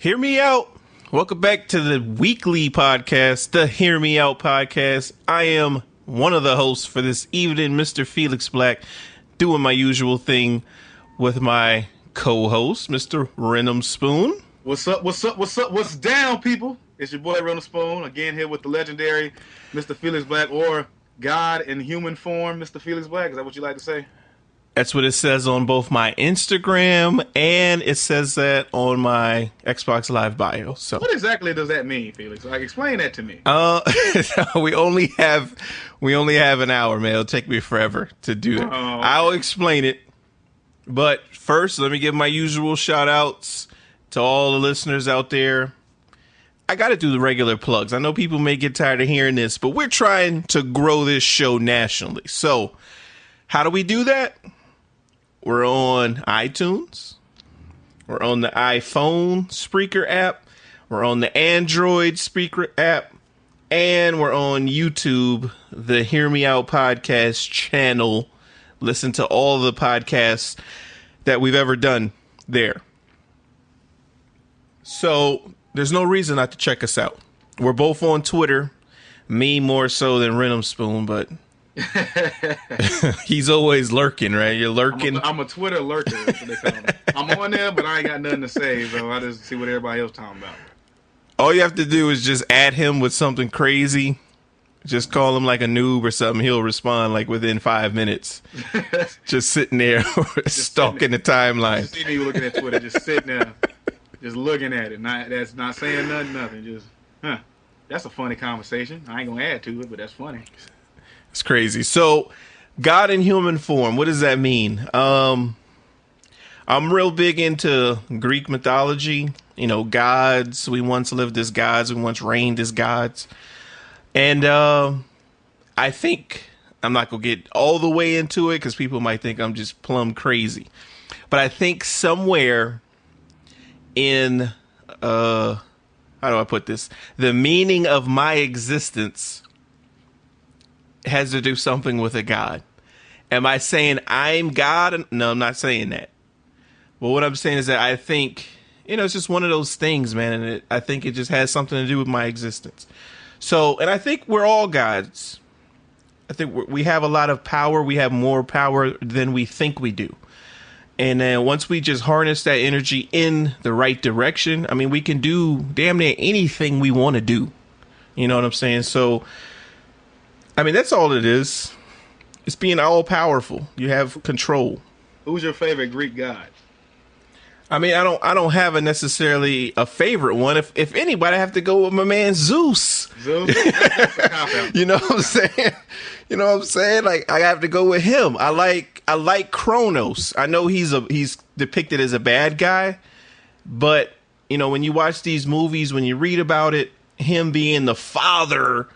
Hear me out. Welcome back to the weekly podcast, the Hear Me Out podcast. I am one of the hosts for this evening, Mr. Felix Black, doing my usual thing with my co-host, Mr. Renum Spoon. What's up? What's down, people? It's your boy Renum Spoon, again here with the legendary Mr. Felix Black, or God in human form, Mr. Felix Black. Is that what you like to say? That's what it says on both my Instagram and it says that on my Xbox Live bio. So what exactly does that mean, Felix? Like, explain that to me. We only have an hour, man. It'll take me forever to do that. Oh, okay. I'll explain it. But first, let me give my usual shout outs to all the listeners out there. I got to do the regular plugs. I know people may get tired of hearing this, but we're trying to grow this show nationally. So how do we do that? We're on iTunes. We're on the iPhone Spreaker app. We're on the Android Spreaker app. And we're on YouTube, the Hear Me Out podcast channel. Listen to all the podcasts that we've ever done there. So there's no reason not to check us out. We're both on Twitter. Me more so than Renum Spoon, but he's always lurking, right? You're lurking. I'm a Twitter lurker. That's what they call me. I'm on there, but I ain't got nothing to say, so I just see what everybody else talking about. All you have to do is just add him with something crazy. Just call him like a noob or something. He'll respond like within 5 minutes. Just sitting there stalking the timeline. Just see me looking at Twitter, just sitting there, just looking at it. That's not saying nothing. Just, that's a funny conversation. I ain't gonna add to it, but that's funny. It's crazy. So, God in human form, what does that mean? I'm real big into Greek mythology. You know, gods. We once lived as gods. We once reigned as gods. And I think, I'm not going to get all the way into it because people might think I'm just plumb crazy. But I think somewhere in, how do I put this? The meaning of my existence has to do something with a God. Am I saying I'm God? No, I'm not saying that. But what I'm saying is that I think, it's just one of those things, man. And I think it just has something to do with my existence. So, and I think we're all gods. I think we have a lot of power. We have more power than we think we do. And then once we just harness that energy in the right direction, I mean, we can do damn near anything we want to do. You know what I'm saying? So, I mean, that's all it is. It's being all powerful. You have control. Who's your favorite Greek god? I mean, I don't have necessarily a favorite one. If anybody, I have to go with my man Zeus. Zeus? That's a cop-out. You know what I'm saying? You know what I'm saying? Like, I have to go with him. I like Kronos. I know he's depicted as a bad guy, but when you watch these movies, when you read about it, him being the father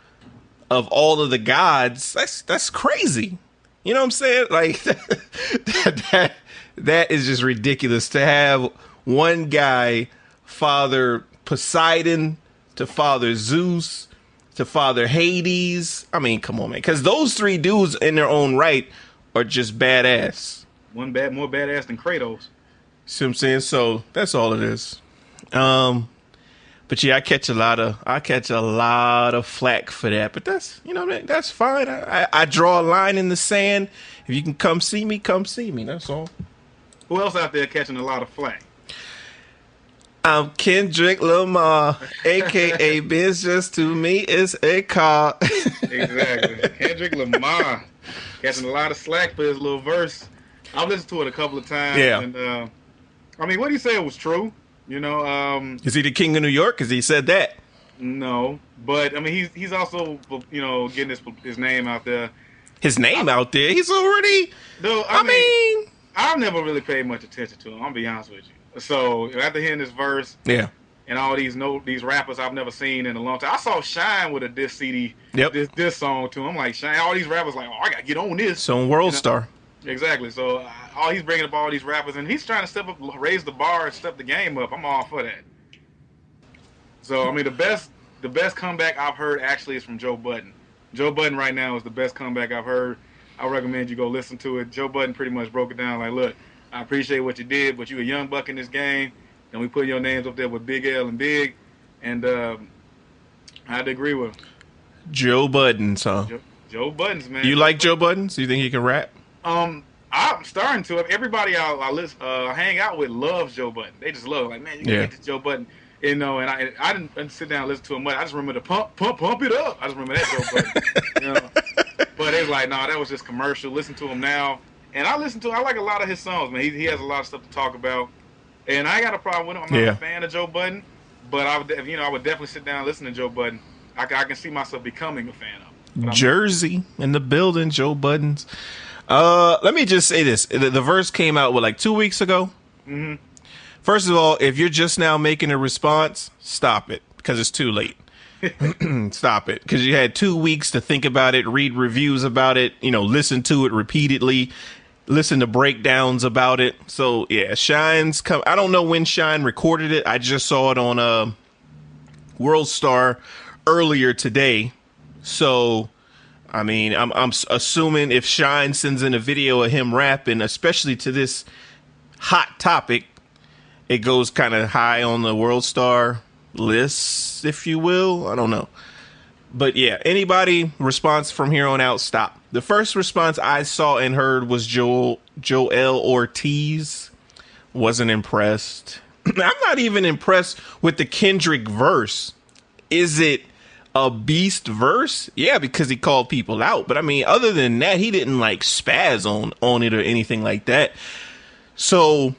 of all of the gods, that's crazy. You know what I'm saying? Like that is just ridiculous to have one guy father Poseidon, to father Zeus, to father Hades. I mean, come on, man. Because those three dudes in their own right are just badass. More badass than Kratos. See what I'm saying? So that's all it is. But yeah, I catch a lot of flack for that. But that's fine. I draw a line in the sand. If you can come see me, come see me. That's all. Who else out there catching a lot of flack? I'm Kendrick Lamar, a.k.a. Benz just to me is a car. Exactly. Kendrick Lamar catching a lot of slack for his little verse. I've listened to it a couple of times. Yeah. And, I mean, what he said was true. Is he the king of New York? Because he said that. No. But, I mean, he's also, getting his name out there. His name out there? He's already... Dude, I mean, I've never really paid much attention to him. I'll be honest with you. So after hearing this verse, yeah, and all these rappers I've never seen in a long time, I saw Shine with a diss CD, this song to him. I'm like, Shine, all these rappers like, I gotta get on this. So World Star, exactly. So all he's bringing up all these rappers, and he's trying to step up, raise the bar, and step the game up. I'm all for that. So I mean, the best comeback I've heard actually is from Joe Budden. Joe Budden right now is the best comeback I've heard. I recommend you go listen to it. Joe Budden pretty much broke it down like, look, I appreciate what you did, but you a young buck in this game. and we put your names up there with Big L and Big, and I had to agree with him. Joe Buttons, huh? Joe Buttons, man. You like Joe Buttons? You think he can rap? I'm starting to. Everybody I hang out with loves Joe Budden. They just love it. Like, man, you gotta get to Joe Budden. You know, and I didn't sit down and listen to him much. I just remember the pump it up. I just remember that Joe Budden. You know? But it's like, nah, that was just commercial. Listen to him now. And I like a lot of his songs, man. He has a lot of stuff to talk about. And I got a problem with him. I'm not a fan of Joe Budden, but I would definitely sit down and listen to Joe Budden. I can see myself becoming a fan of him. Jersey in the building, Joe Buttons. Let me just say this. The verse came out, like 2 weeks ago? Mm-hmm. First of all, if you're just now making a response, stop it, because it's too late. Stop it, because you had 2 weeks to think about it, read reviews about it, listen to it repeatedly, listen to breakdowns about it. So, yeah, Shine's come. I don't know when Shine recorded it. I just saw it on World Star earlier today. So, I mean, I'm assuming if Shine sends in a video of him rapping, especially to this hot topic, it goes kind of high on the World Star list, if you will. I don't know. But yeah, anybody response from here on out, stop. The first response I saw and heard was Joel Ortiz. Wasn't impressed. I'm not even impressed with the Kendrick verse. Is it a beast verse? Yeah, because he called people out. But I mean, other than that, he didn't like spaz on it or anything like that. So,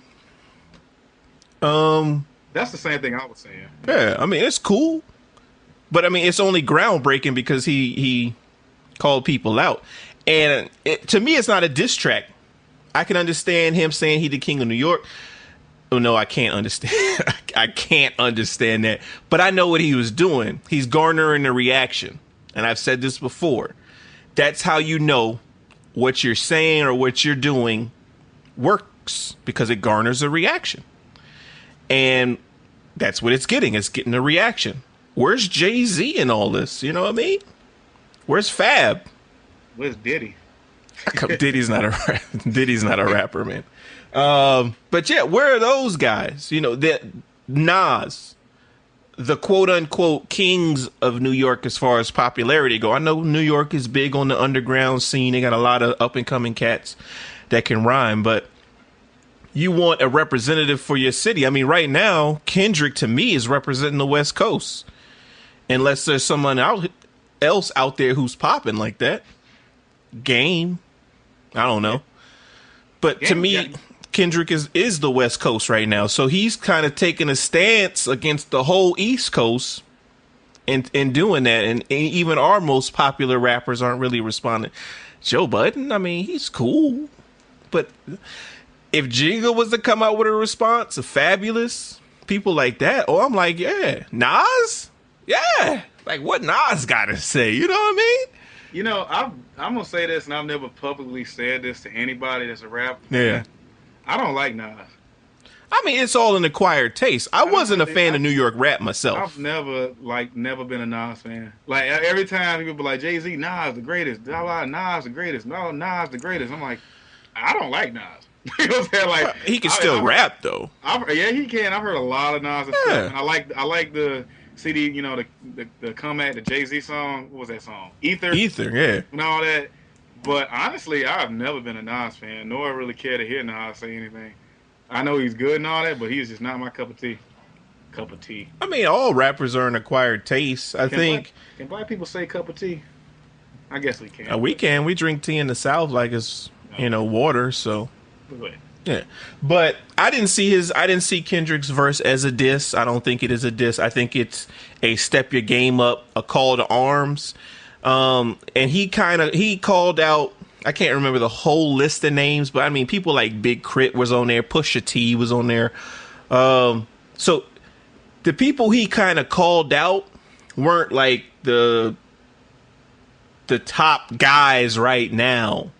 that's the same thing I was saying. Yeah, I mean, it's cool. But I mean, it's only groundbreaking because he called people out. And to me, it's not a diss track. I can understand him saying he the king of New York. Oh, no, I can't understand. I can't understand that. But I know what he was doing. He's garnering a reaction. And I've said this before. That's how you know what you're saying or what you're doing works, because it garners a reaction. And that's what it's getting. It's getting a reaction. Where's Jay-Z in all this? You know what I mean? Where's Fab? Where's Diddy? Diddy's not a rapper, man. But yeah, where are those guys? That Nas, the quote unquote kings of New York as far as popularity go. I know New York is big on the underground scene. They got a lot of up and coming cats that can rhyme, but you want a representative for your city. I mean, right now, Kendrick to me is representing the West Coast, unless there's someone else out there who's popping like that. Game, I don't know, but to me, Kendrick is the West Coast right now, so he's kind of taking a stance against the whole East Coast, and doing that, and even our most popular rappers aren't really responding. Joe Budden, I mean, he's cool, but if Jigga was to come out with a response, a Fabulous, people like that, I'm like, yeah, Nas, yeah, like what Nas got to say, you know what I mean? I'm gonna say this, and I've never publicly said this to anybody that's a rapper. Yeah. I don't like Nas. I mean, it's all an acquired taste. I wasn't a fan of New York rap myself. I've never been a Nas fan. Like, every time people be like, Jay-Z, Nas the greatest. Blah, blah, Nas the greatest. No, Nas the greatest. I'm like, I don't like Nas. You know what I'm saying? Like, he can still rap, though. Yeah, he can. I've heard a lot of Nas stuff. And I like the CD, the comeback, the Jay-Z song. What was that song? Ether, yeah. And all that. But honestly, I've never been a Nas fan, nor really care to hear Nas say anything. I know he's good and all that, but he's just not my cup of tea. I mean, all rappers are an acquired taste. Can black people say cup of tea? I guess we can. We can. We drink tea in the South like it's water. So yeah. But I didn't see Kendrick's verse as a diss. I don't think it is a diss. I think it's a step your game up, a call to arms. And he called out, I can't remember the whole list of names, but I mean, people like Big Crit was on there, Pusha T was on there. So the people he kind of called out weren't like the top guys right now.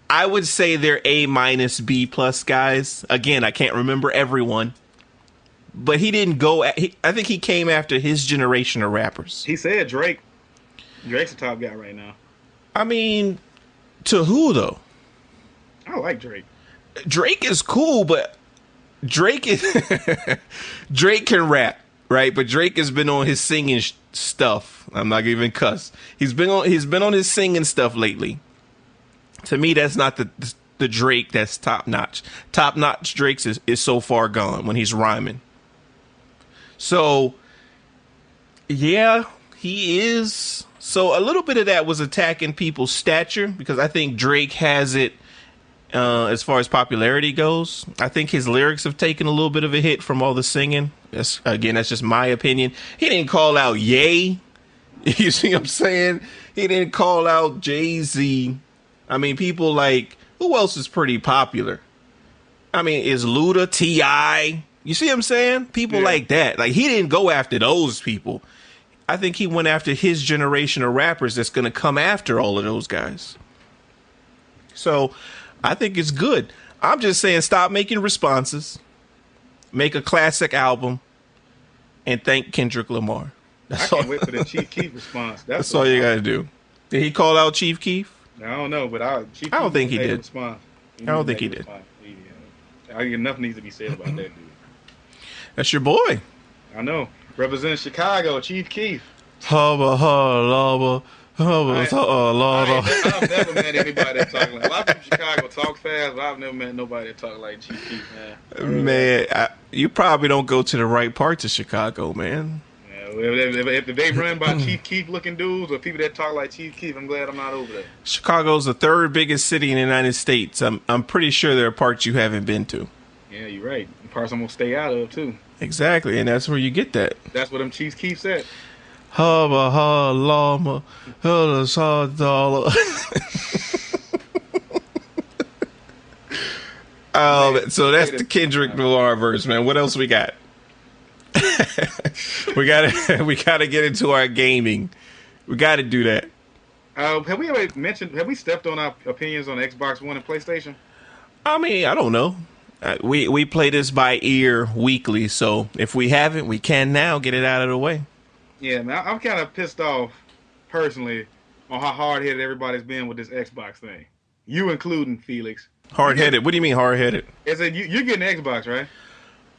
I would say they're A-, B+ guys. Again, I can't remember everyone, but he didn't go. I think he came after his generation of rappers. He said Drake. Drake's the top guy right now. I mean, to who though? I like Drake. Drake is cool, but Drake is Drake can rap, right? But Drake has been on his singing stuff. I'm not even cuss. He's been on his singing stuff lately. To me, that's not the Drake that's top notch. Top notch Drake's is so far gone when he's rhyming. So yeah, he is. So a little bit of that was attacking people's stature because I think Drake has it. As far as popularity goes, I think his lyrics have taken a little bit of a hit from all the singing. That's just my opinion. He didn't call out Ye. You see what I'm saying? He didn't call out Jay-Z. I mean, people like, who else is pretty popular? I mean, is Luda, T.I.? You see what I'm saying? People like that. Like, he didn't go after those people. I think he went after his generation of rappers that's going to come after all of those guys. So I think it's good. I'm just saying, stop making responses, make a classic album, and thank Kendrick Lamar. I can't wait for the Chief Keef response. That's all you got to do. Did he call out Chief Keef? I don't know, but I don't think he did. Response. I don't think he did. Enough needs to be said about that dude. That's your boy. I know. Representing Chicago, Chief Keef. Hubba, hubba, I've never met anybody that talk like. A lot of people in Chicago talk fast, but I've never met nobody that talk like Chief Keef, man. Man, you probably don't go to the right parts of Chicago, man. If they run by Chief Keef looking dudes or people that talk like Chief Keef, I'm glad I'm not over there. Chicago's the third biggest city in the United States. I'm pretty sure there are parts you haven't been to. Yeah, you're right. Parts I'm gonna stay out of too. Exactly, and that's where you get that. That's what them Chief Keef said. Hubba ha llama, hubba sa dollar. So that's the Kendrick Lamar verse, man. What else we got? we gotta get into our gaming. We gotta do that. Have we stepped on our opinions on Xbox One and PlayStation? I mean, I don't know. We play this by ear weekly, so if we haven't, we can now get it out of the way. Yeah, man, I'm kind of pissed off personally on how hard-headed everybody's been with this Xbox thing. You including, Felix. Hard-headed? What do you mean hard-headed? Is it you're getting an Xbox, right?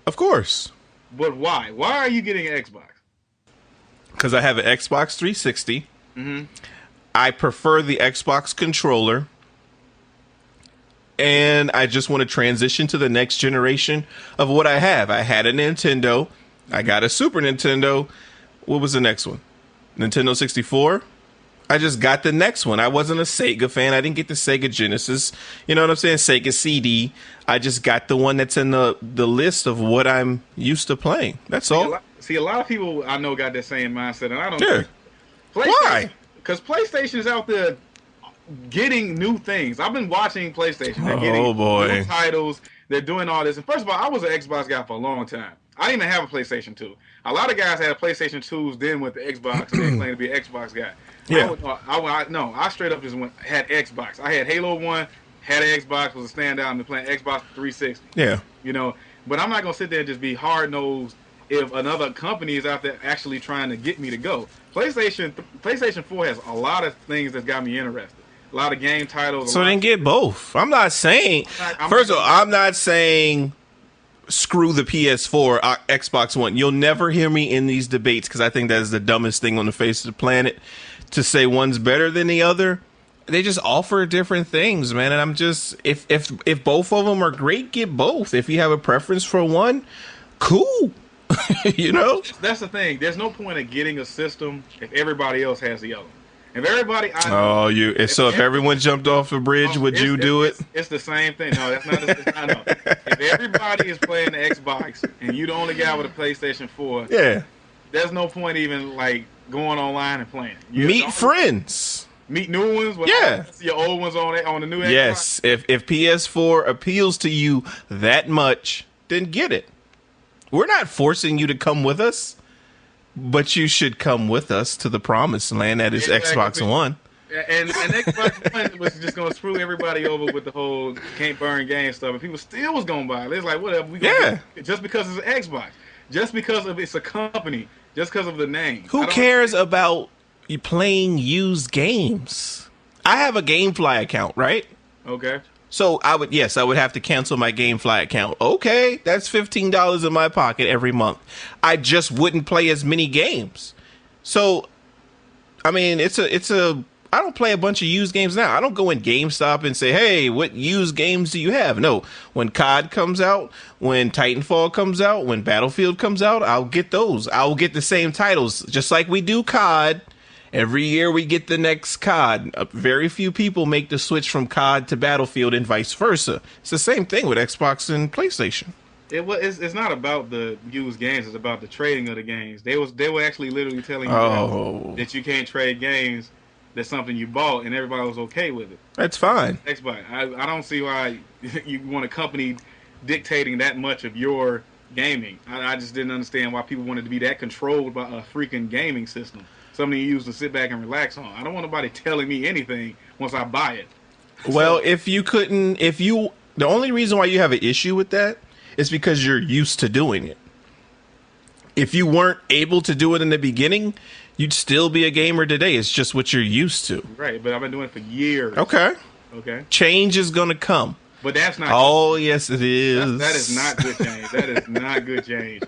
Of course. But why? Why are you getting an Xbox? Because I have an Xbox 360. Mm-hmm. I prefer the Xbox controller. And I just want to transition to the next generation of what I have. I had a Nintendo. I got a Super Nintendo. What was the next one? Nintendo 64. I just got the next one. I wasn't a Sega fan. I didn't get the Sega Genesis. You know what I'm saying? Sega CD. I just got the one that's in the list of what I'm used to playing. That's all. A lot of people I know got that same mindset, and I don't. Yeah. Why? Because PlayStation is out there getting new things. I've been watching PlayStation. They're getting new titles. They're doing all this. And first of all, I was an Xbox guy for a long time. I didn't even have a PlayStation 2. A lot of guys had PlayStation 2s, then went to Xbox, and they claimed to be an Xbox guy. Yeah. I straight up just had Xbox. I had Halo 1, had an Xbox, was a standout, and been playing Xbox 360. Yeah. You know, but I'm not going to sit there and just be hard-nosed if another company is out there actually trying to get me to go. PlayStation 4 has a lot of things that got me interested. A lot of game titles. So then get both. I'm not saying, first of all, I'm not saying screw the PS4, Xbox One. You'll never hear me in these debates because I think that is the dumbest thing on the face of the planet to say one's better than the other. They just offer different things, man. And I'm just, if both of them are great, get both. If you have a preference for one, cool. You know? That's the thing. There's no point in getting a system if everybody else has the other. If everybody, I know, if everyone jumped off a bridge, would you do it? It's the same thing. No, that's not. No. If everybody is playing the Xbox and you the only guy with a PlayStation 4, yeah, there's no point even like going online and playing. Meet friends. Meet new ones. Yeah, your old ones on the new Xbox. Yes, if PS4 appeals to you that much, then get it. We're not forcing you to come with us. But you should come with us to the promised land that is Xbox One. And Xbox One was just going to screw everybody over with the whole can't burn game stuff. And people still was going to buy it. It's like, whatever. Just because it's an Xbox. Just because it's a company. Just because of the name. Who cares about you playing used games? I have a GameFly account, right? Okay. So I would have to cancel my GameFly account. Okay, that's $15 in my pocket every month. I just wouldn't play as many games. So, I mean, I don't play a bunch of used games now. I don't go in GameStop and say, hey, what used games do you have? No, when COD comes out, when Titanfall comes out, when Battlefield comes out, I'll get those. I'll get the same titles, just like we do COD. Every year we get the next COD. Very few people make the switch from COD to Battlefield and vice versa. It's the same thing with Xbox and PlayStation. It's not about the used games. It's about the trading of the games. They were actually literally telling you that you can't trade games. That's something you bought, and everybody was okay with it. That's fine. Xbox. I don't see why you want a company dictating that much of your gaming. I just didn't understand why people wanted to be that controlled by a freaking gaming system. Something you use to sit back and relax on. I don't want nobody telling me anything once I buy it. Well, the only reason why you have an issue with that is because you're used to doing it. If you weren't able to do it in the beginning, you'd still be a gamer today. It's just what you're used to. Right, but I've been doing it for years. Okay. Change is going to come. But that's not... Oh, yes, it is. That is not good change. That is not good change.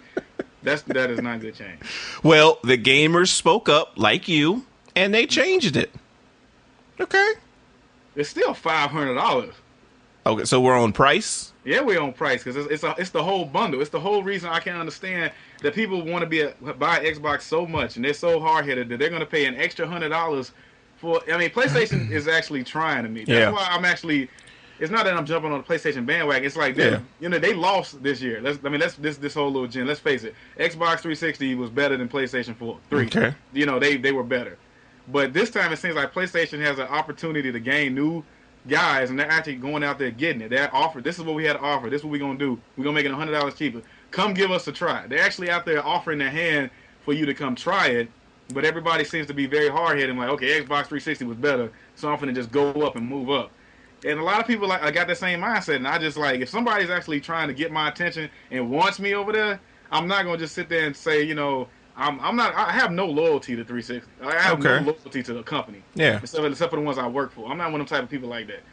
That is not good change. Well, the gamers spoke up like you, and they changed it. Okay. It's still $500. Okay, so we're on price? Yeah, we're on price because it's the whole bundle. It's the whole reason I can't understand that people want to buy Xbox so much, and they're so hard-headed that they're going to pay an extra $100 for... I mean, PlayStation is actually trying to me. That's why I'm actually... It's not that I'm jumping on the PlayStation bandwagon. It's like, they lost this year. This whole little gen. Let's face it. Xbox 360 was better than PlayStation 3. Okay. They were better. But this time it seems like PlayStation has an opportunity to gain new guys, and they're actually going out there getting it. They're offered, this is what we had to offer. This is what we're going to do. We're going to make it $100 cheaper. Come give us a try. They're actually out there offering their hand for you to come try it, but everybody seems to be very hard-headed and like, okay, Xbox 360 was better, so I'm going to just go up and move up. And a lot of people I got that same mindset, and I just like, if somebody's actually trying to get my attention and wants me over there, I'm not going to just sit there and say, I have no loyalty to 360. I have no loyalty to the company. Yeah. Except for the ones I work for. I'm not one of them type of people like that.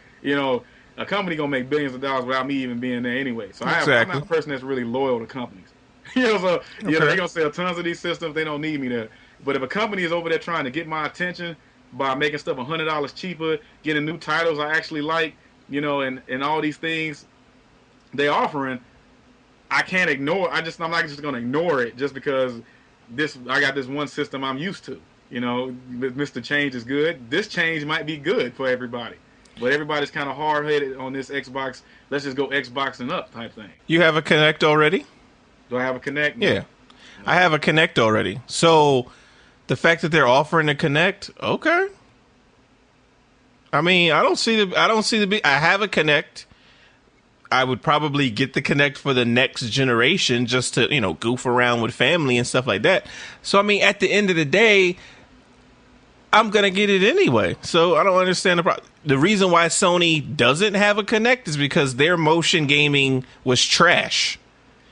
A company going to make billions of dollars without me even being there anyway. So I'm not a person that's really loyal to companies. They're going to sell tons of these systems. They don't need me there. But if a company is over there trying to get my attention by making stuff $100 cheaper, getting new titles I actually like, and all these things they're offering, I can't ignore. I'm not just going to ignore it just because I got this one system I'm used to. Mr. Change is good. This change might be good for everybody, but everybody's kind of hard-headed on this Xbox. Let's just go Xbox and up type thing. You have a Kinect already? Do I have a Kinect? No. Yeah, no. I have a Kinect already. So the fact that they're offering a Kinect, okay. I mean, I don't see the. I have a Kinect. I would probably get the Kinect for the next generation just to, goof around with family and stuff like that. So, I mean, at the end of the day, I'm going to get it anyway. So I don't understand the problem. The reason why Sony doesn't have a Kinect is because their motion gaming was trash.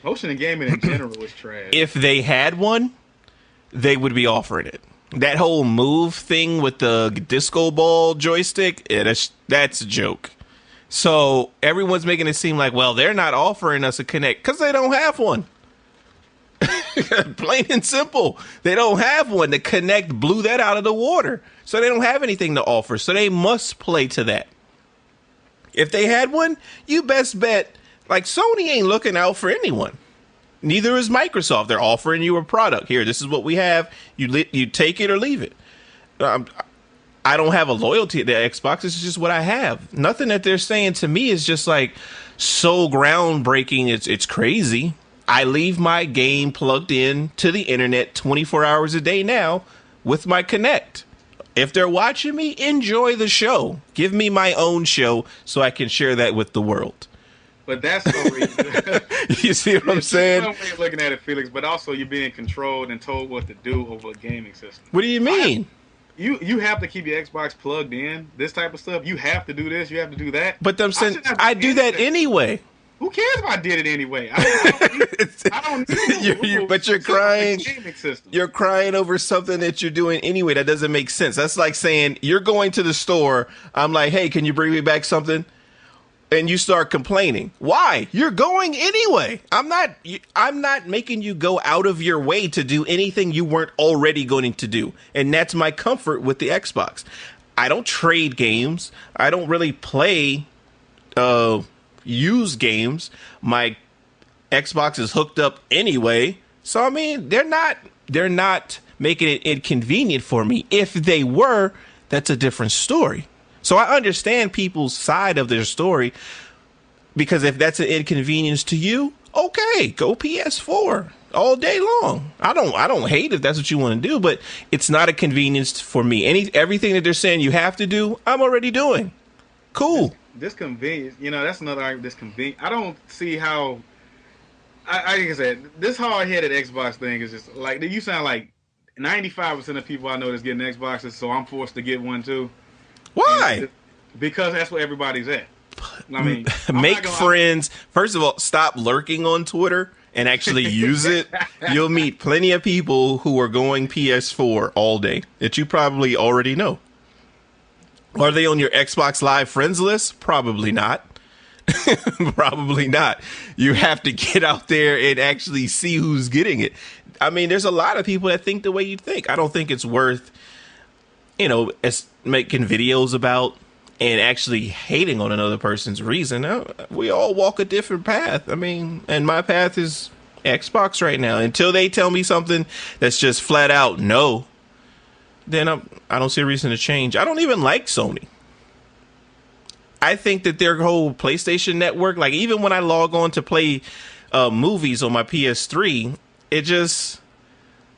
Motion and gaming in general was trash. If they had one, they would be offering it. That whole move thing with the disco ball joystick, that's a joke. So everyone's making it seem like, well, they're not offering us a Kinect because they don't have one. Plain and simple. They don't have one. The Kinect blew that out of the water. So they don't have anything to offer. So they must play to that. If they had one, you best bet, like, Sony ain't looking out for anyone. Neither is Microsoft. They're offering you a product. Here, this is what we have. You take it or leave it. I don't have a loyalty to Xbox. This is just what I have. Nothing that they're saying to me is just like so groundbreaking. It's crazy. I leave my game plugged in to the internet 24 hours a day now with my Kinect. If they're watching me, enjoy the show. Give me my own show so I can share that with the world. But that's no reason. You see what I'm saying? One way of looking at it, Felix, but also you're being controlled and told what to do over a gaming system. What do you mean? You have to keep your Xbox plugged in. This type of stuff. You have to do this. You have to do that. But I'm saying I do that anyway. Who cares if I did it anyway? I don't need but you're crying. You're crying over something that you're doing anyway. That doesn't make sense. That's like saying you're going to the store. I'm like, hey, can you bring me back something? and you start complaining. Why? You're going anyway. I'm not making you go out of your way to do anything you weren't already going to do. And that's my comfort with the Xbox. I don't trade games. I don't really play used games. My Xbox is hooked up anyway. So I mean, they're not making it inconvenient for me. If they were, that's a different story. So I understand people's side of their story, because if that's an inconvenience to you, okay, go PS4 all day long. I don't hate if that's what you want to do, but it's not a convenience for me. Everything that they're saying you have to do, I'm already doing. Cool. This convenience, that's another argument. This convenience, I don't see how. Like I said, this hard-headed Xbox thing is just like, you sound like 95% of people I know that's getting Xboxes, so I'm forced to get one too. Why? Because that's where everybody's at. I mean, make friends. First of all, stop lurking on Twitter and actually use it. You'll meet plenty of people who are going PS4 all day that you probably already know. Are they on your Xbox Live friends list? Probably not. Probably not. You have to get out there and actually see who's getting it. I mean, there's a lot of people that think the way you think. I don't think it's worth, making videos about and actually hating on another person's reason. We all walk a different path. I mean, and my path is Xbox right now. Until they tell me something that's just flat out no, then I don't see a reason to change. I don't even like Sony. I think that their whole PlayStation network, like even when I log on to play movies on my PS3, it just,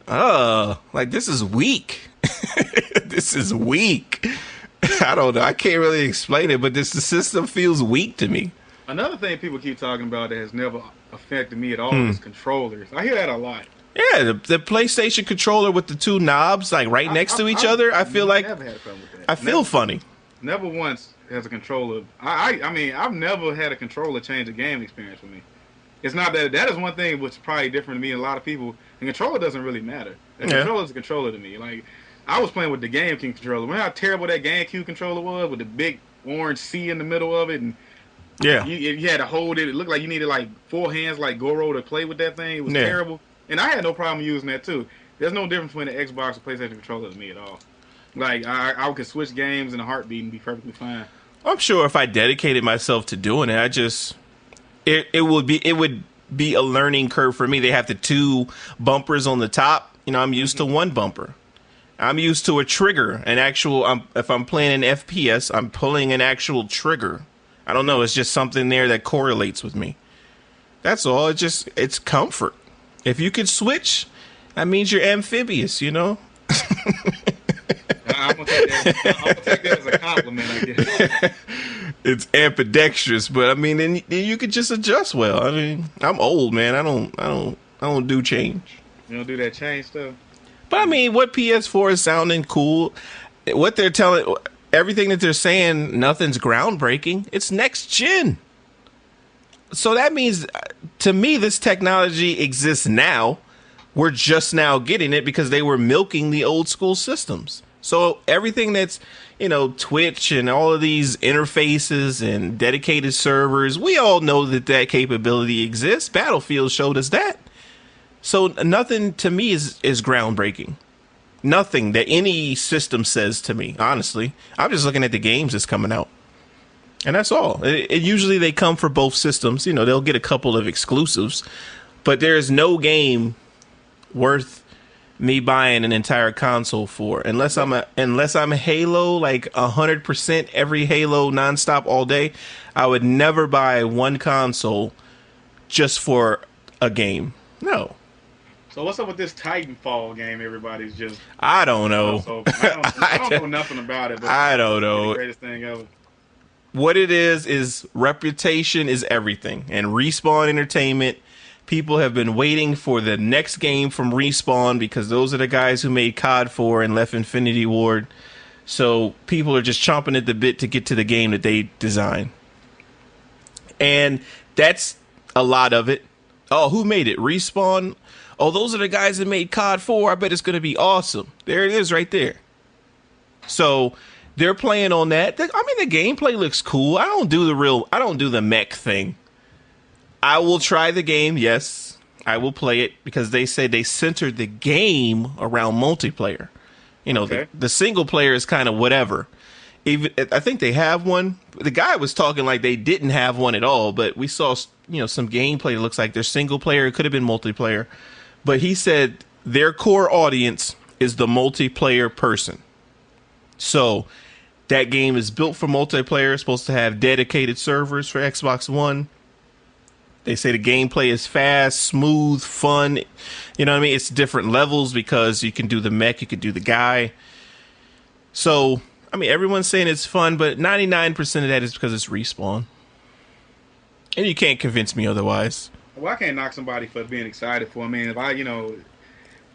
like this is weak. This is weak. I don't know. I can't really explain it, but the system feels weak to me. Another thing people keep talking about that has never affected me at all is controllers. I hear that a lot. Yeah, the PlayStation controller with the two knobs like right next to each other. I feel like never had a problem with that. I feel funny. Never once has a controller. I mean, I've never had a controller change the game experience for me. It's not that is one thing which is probably different to me and a lot of people. The controller doesn't really matter. The controller is a controller to me. Like, I was playing with the GameCube controller. Remember how terrible that GameCube controller was with the big orange C in the middle of it, and you had to hold it. It looked like you needed like 4 hands, like Goro, to play with that thing. It was terrible, and I had no problem using that too. There's no difference between the Xbox and PlayStation controller to me at all. Like I could switch games in a heartbeat and be perfectly fine. I'm sure if I dedicated myself to doing it, it would be a learning curve for me. They have the 2 bumpers on the top. I'm used to 1 bumper. I'm used to a trigger, if I'm playing an FPS, I'm pulling an actual trigger. I don't know. It's just something there that correlates with me. That's all. It's comfort. If you could switch, that means you're amphibious, I'm gonna take that as a compliment, I guess. It's ambidextrous, but I mean, then you could just adjust well. I mean, I'm old, man. I don't do change. You don't do that change stuff. But I mean, what PS4 is sounding cool. What they're telling, everything that they're saying, nothing's groundbreaking. It's next gen. So that means, to me, this technology exists now. We're just now getting it because they were milking the old school systems. So everything that's, Twitch and all of these interfaces and dedicated servers, we all know that capability exists. Battlefield showed us that. So nothing to me is groundbreaking. Nothing that any system says to me, honestly. I'm just looking at the games that's coming out. And that's all. Usually they come for both systems. They'll get a couple of exclusives. But there's no game worth me buying an entire console for. Unless I'm a Halo, like 100% every Halo nonstop all day, I would never buy one console just for a game. No. So what's up with this Titanfall game? Everybody's just... I don't know. I don't know nothing about it. But I don't know. The greatest thing ever. What it is reputation is everything. And Respawn Entertainment, people have been waiting for the next game from Respawn because those are the guys who made COD 4 and left Infinity Ward. So people are just chomping at the bit to get to the game that they designed. And that's a lot of it. Oh, who made it? Respawn? Oh, those are the guys that made COD 4. I bet it's going to be awesome. There it is right there. So They're playing on that. I mean, the gameplay looks cool. I don't do the mech thing. I will try the game, yes. I will play it because they say they centered the game around multiplayer. You know, Okay. the single player is kind of whatever. Even I think they have one. The guy was talking like they didn't have one at all, but we saw, you know, some gameplay that looks like they're single player. It could have been multiplayer. But he said their core audience is the multiplayer person. So that game is built for multiplayer. It's supposed to have dedicated servers for Xbox One. They say the gameplay is fast, smooth, fun. You know what I mean? It's different levels because you can do the mech, you can do the guy. So, I mean, everyone's saying it's fun, but 99% of that is because it's Respawn. And you can't convince me otherwise. Well, I can't knock somebody for being excited for. I mean, if I, you know,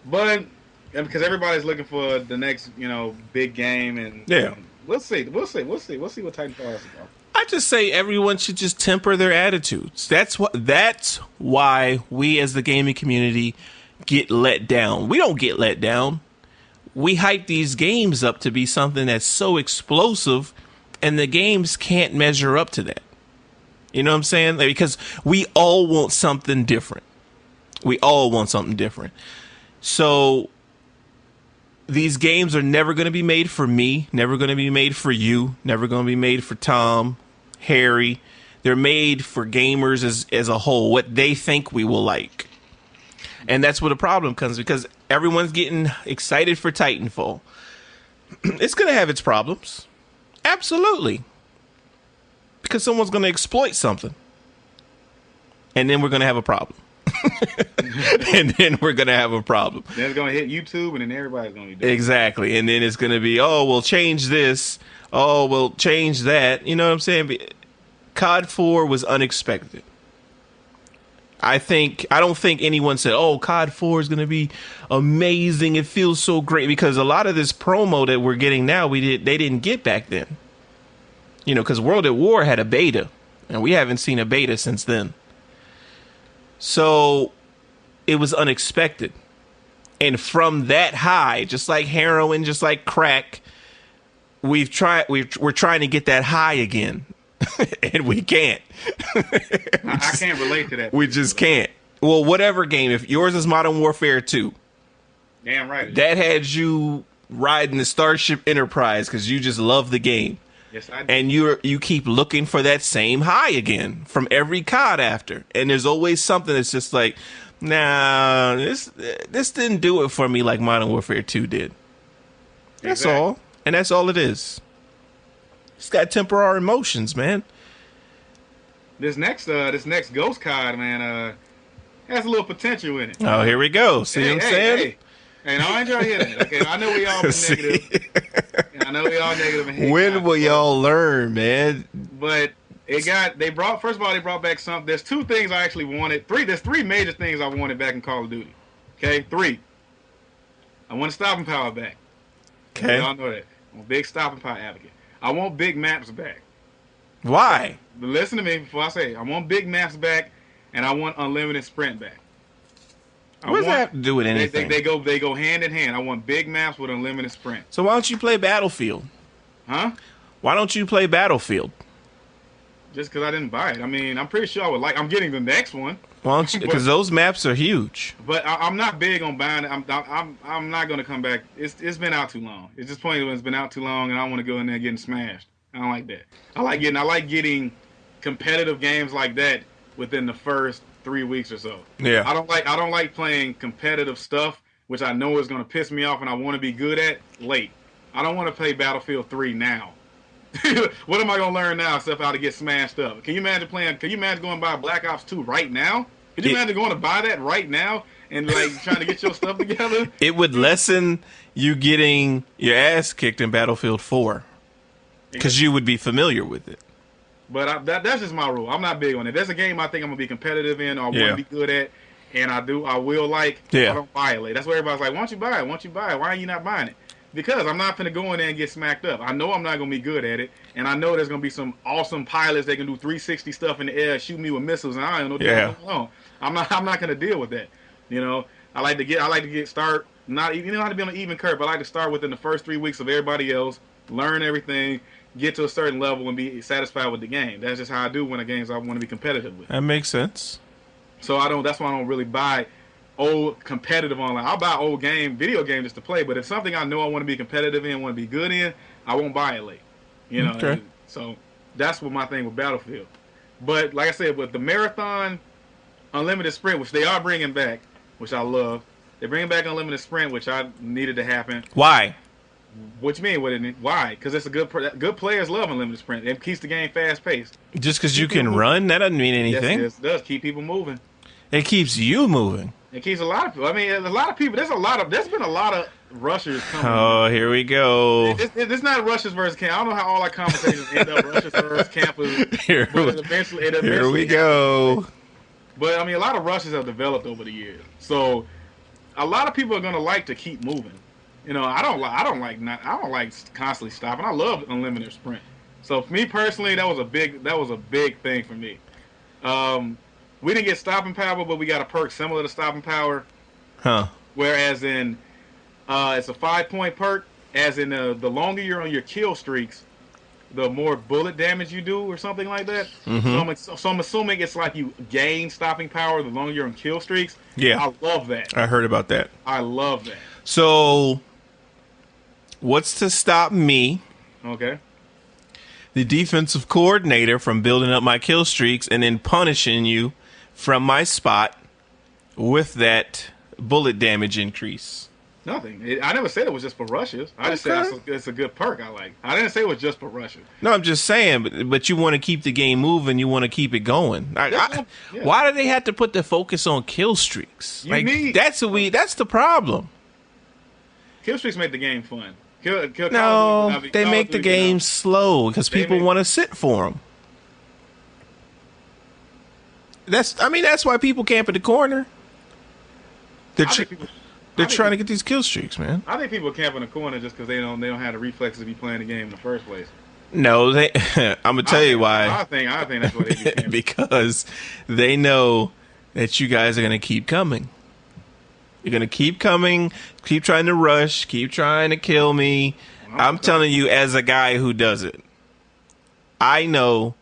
but because everybody's looking for the next, you know, big game, and Yeah. we'll see what Titanfall is about. I just say everyone should just temper their attitudes. That's why we as the gaming community get let down. We don't get let down. We hype these games up to be something that's so explosive, and the games can't measure up to that. You know what I'm saying? Like, because we all want something different. We all want something different. So these games are never going to be made for me, never going to be made for you, never going to be made for Tom, Harry. They're made for gamers as a whole, what they think we will like. And that's where the problem comes, because everyone's getting excited for Titanfall. It's going to have its problems. Absolutely. Because someone's going to exploit something. And then we're going to have a problem. And then we're going to have a problem. Then it's going to hit YouTube, and then everybody's going to be doing Exactly. And then it's going to be, oh, we'll change this. Oh, we'll change that. You know what I'm saying? COD 4 was unexpected. I don't think anyone said, oh, COD 4 is going to be amazing. It feels so great, because a lot of this promo that we're getting now, they didn't get back then. You know, because World at War had a beta, and we haven't seen a beta since then. So it was unexpected. And from that high, just like heroin, just like crack, we're trying to get that high again. And we can't. I can't relate to that. We just can't. Well, whatever game, if yours is Modern Warfare 2, Damn right. that had you riding the Starship Enterprise because you just love the game. Yes, I do. And you keep looking for that same high again from every COD after. And there's always something that's just like, nah, this didn't do it for me like Modern Warfare 2 did. That's Exactly. all. And that's all it is. It's got to temper our emotions, man. This next Ghost COD, man, has a little potential in it. Oh, here we go. See what I'm saying? Hey, no, I ain't trying to hear that. Okay, I know we all been negative. I know we all negative. And hate When COD, will y'all learn, man? But first of all, they brought back something. There's two things I actually wanted. There's three major things I wanted back in Call of Duty. Okay, three. I want stopping power back. Okay. Y'all know that. I'm a big stopping power advocate. I want big maps back. Why? But listen to me before I say it. I want big maps back, and I want unlimited sprint back. What does that have to do with anything? They go hand in hand. I want big maps with unlimited sprint. So why don't you play Battlefield? Huh? Why don't you play Battlefield? Just because I didn't buy it. I mean, I'm pretty sure I would like. I'm getting the next one. Why don't you? Because those maps are huge. But I'm not big on buying it. I'm not going to come back. It's been out too long. It's just pointless when it's been out too long, and I want to go in there getting smashed. I don't like that. I like getting competitive games like that within the first 3 weeks or so. Yeah. I don't like playing competitive stuff, which I know is going to piss me off and I want to be good at late. I don't want to play Battlefield 3 now. What am I going to learn now except how to get smashed up? Can you imagine going to buy Black Ops 2 right now? Could you imagine going to buy that right now and like trying to get your stuff together? It would lessen you getting your ass kicked in Battlefield 4 because you would be familiar with it. But that's just my rule. I'm not big on it. There's a game I think I'm gonna be competitive in, or I want to be good at, and I will like. Yeah. I don't violate. That's where everybody's like, "Why don't you buy it? Why don't you buy it? Why are you not buying it?" Because I'm not gonna go in there and get smacked up. I know I'm not gonna be good at it, and I know there's gonna be some awesome pilots that can do 360 stuff in the air, shoot me with missiles, and I don't know what's going on. I'm not gonna deal with that. You know, I like to get start. Not even, you don't have to be on an even curve, but I like to start within the first 3 weeks of everybody else. learn everything, get to a certain level, and be satisfied with the game. That's just how I do when the games I want to be competitive with. That makes sense. So I don't. That's why I don't really buy old competitive online. I'll buy old video games just to play. But if something I know I want to be competitive in, want to be good in, I won't buy it late. You know. Okay. So that's what my thing with Battlefield. But like I said, with the Marathon Unlimited Sprint, which they are bringing back, which I love, they're bringing back Unlimited Sprint, which I needed to happen. Why? What you mean? Why? Because it's a good players love Unlimited Sprint. It keeps the game fast paced. Just because you can run, that doesn't mean anything. Yes, it does keep people moving. It keeps you moving. It keeps a lot of people. I mean, a lot of people. There's been a lot of rushers coming. Oh, here we go. It's not rushers versus camp. I don't know how all our conversations end up rushers versus campers. Here we go. But I mean, a lot of rushes have developed over the years, so a lot of people are gonna like to keep moving. You know, I don't like constantly stopping. I love Unlimited Sprint. So for me personally, that was a big thing for me. We didn't get stopping power, but we got a perk similar to stopping power. Huh. Whereas in it's a 5-point perk. As in the longer you're on your kill streaks, the more bullet damage you do, or something like that. Mm-hmm. So I'm assuming it's like you gain stopping power the longer you're on kill streaks. Yeah, I love that. I heard about that. I love that. So, what's to stop me, Okay. the defensive coordinator, from building up my kill streaks and then punishing you from my spot with that bullet damage increase? Nothing. I never said it was just for rushes. I just said it's a good perk I like. I didn't say it was just for rushes. No, I'm just saying, but you want to keep the game moving. You want to keep it going. Why do they have to put the focus on kill streaks? That's the problem. Kill streaks make the game fun. No, they make the game slow because people want to sit for them. That's why people camp in the corner. They're trying to get these kill streaks, man. I think people camp in the corner just because they don't have the reflexes to be playing the game in the first place. No, I'm gonna tell you why. I think that's what they do. Because they know that you guys are gonna keep coming. You're gonna keep coming, keep trying to rush, keep trying to kill me. I'm telling you, as a guy who does it, I know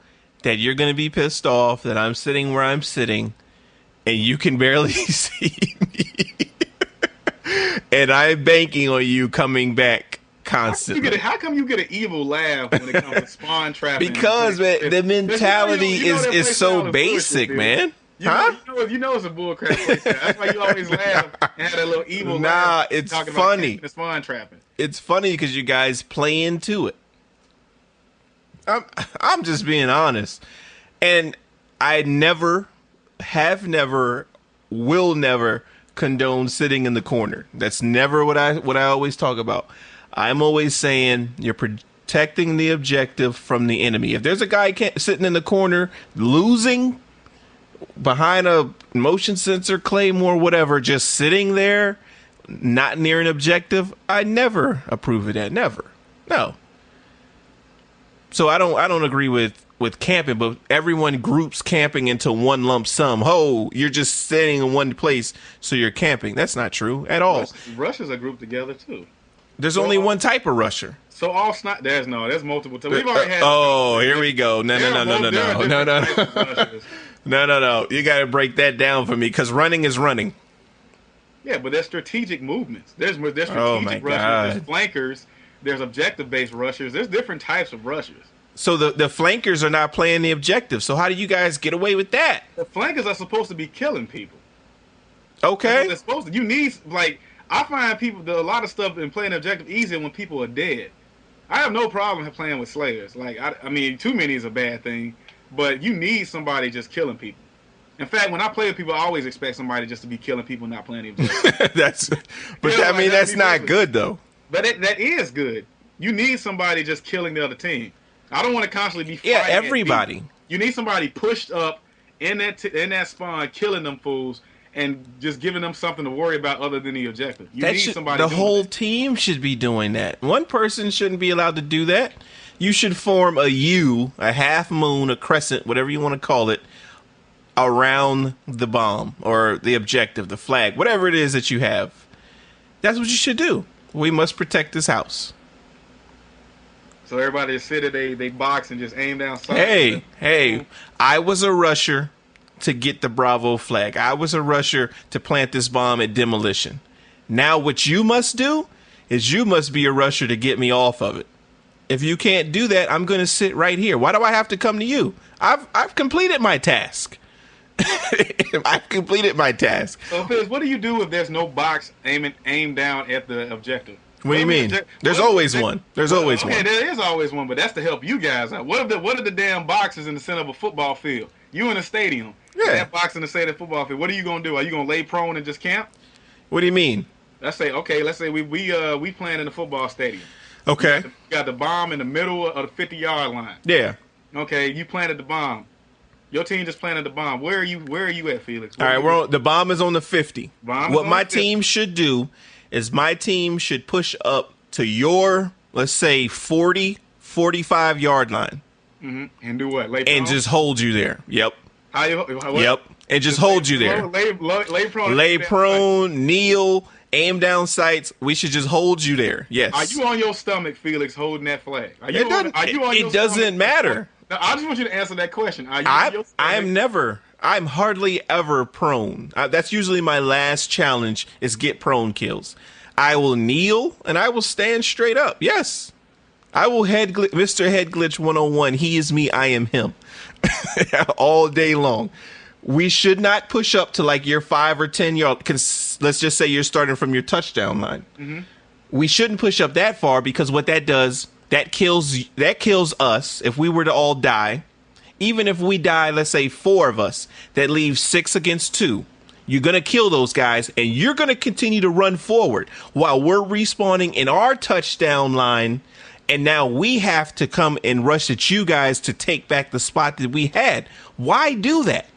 that you're gonna be pissed off that I'm sitting where I'm sitting, and you can barely see me. And I'm banking on you coming back constantly. How come you get an evil laugh when it comes to spawn trapping? Because man, the mentality is so basic, man. You know it's a bullcrap place. That's why you always laugh and have that little evil laugh. Nah, it's talking funny. About the spawn trapping. It's funny because you guys play into it. I'm just being honest. And I have never, will never condone sitting in the corner. That's never what I always talk about. I'm always saying you're protecting the objective from the enemy. If there's a guy sitting in the corner losing behind a motion sensor, claymore, whatever, just sitting there, not near an objective, I never approve of that. Never. No. So I don't agree with camping, but everyone groups camping into one lump sum. You're just staying in one place, so you're camping. That's not true at all. Rushers are grouped together too. There's only one type of rusher. So all there's multiple types. We've already had. Here we go. No. You got to break that down for me because running is running. Yeah, but there's strategic movements. There's strategic rushers. God. There's flankers. There's objective-based rushers. There's different types of rushers. So the flankers are not playing the objective. So how do you guys get away with that? The flankers are supposed to be killing people. Okay. They're supposed to. You need I find a lot of stuff in playing objective easier when people are dead. I have no problem playing with slayers. I mean, too many is a bad thing, but you need somebody just killing people. In fact, when I play with people, I always expect somebody just to be killing people, not playing the objective. That's not good though. But that is good. You need somebody just killing the other team. I don't want to constantly be fighting everybody. You need somebody pushed up in that spawn, killing them fools, and just giving them something to worry about other than the objective. The whole team should be doing that. One person shouldn't be allowed to do that. You should form a U, a half moon, a crescent, whatever you want to call it, around the bomb or the objective, the flag, whatever it is that you have. That's what you should do. We must protect this house. So everybody just sit at they box and just aim down sights. Hey, I was a rusher to get the Bravo flag. I was a rusher to plant this bomb at demolition. Now what you must do is you must be a rusher to get me off of it. If you can't do that, I'm going to sit right here. Why do I have to come to you? I've completed my task. I've completed my task. So, Fizz, what do you do if there's no box aimed down at the objective? What do you mean? There's always one. There's always one. There is always one, but that's to help you guys out. What if the damn boxes in the center of a football field? You in a stadium. Yeah. That box in the center of the football field. What are you gonna do? Are you gonna lay prone and just camp? What do you mean? Let's say we playing in the football stadium. Okay. You got the bomb in the middle of the 50-yard line. Yeah. Okay, you planted the bomb. Your team just planted the bomb. Where are you at, Felix? All right, the bomb is on the 50. What my team should do is my team should push up to your, let's say, 40, 45-yard line. Mm-hmm. And do what? And just hold you there. Yep. Yep. And just hold you there. Lay prone, kneel, aim down sights. We should just hold you there. Yes. Are you on your stomach, Felix, holding that flag? It doesn't matter. Now, I just want you to answer that question. I'm hardly ever prone. That's usually my last challenge is get prone kills. I will kneel and I will stand straight up. Yes. I will Mr. Head Glitch 101. He is me. I am him. All day long. We should not push up to like your 5 or 10 yard. Let's just say you're starting from your touchdown line. Mm-hmm. We shouldn't push up that far because what that does, that kills us. If we were to all die, even if we die, let's say 4 of us, that leaves 6 against 2. You're going to kill those guys and you're going to continue to run forward while we're respawning in our touchdown line. And now we have to come and rush at you guys to take back the spot that we had. Why do that?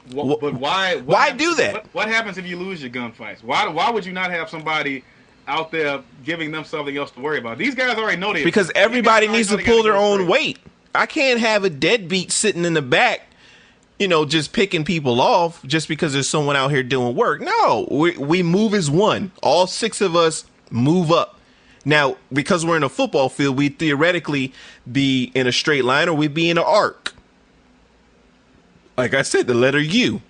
But why do that? What happens if you lose your gunfights? Why would you not have somebody out there giving them something else to worry about? These guys already know because everybody needs to pull their own weight. I can't have a deadbeat sitting in the back, just picking people off just because there's someone out here doing work. No, we move as one. All 6 of us move up. Now, because we're in a football field, we theoretically be in a straight line or we be in an arc. Like I said, the letter U.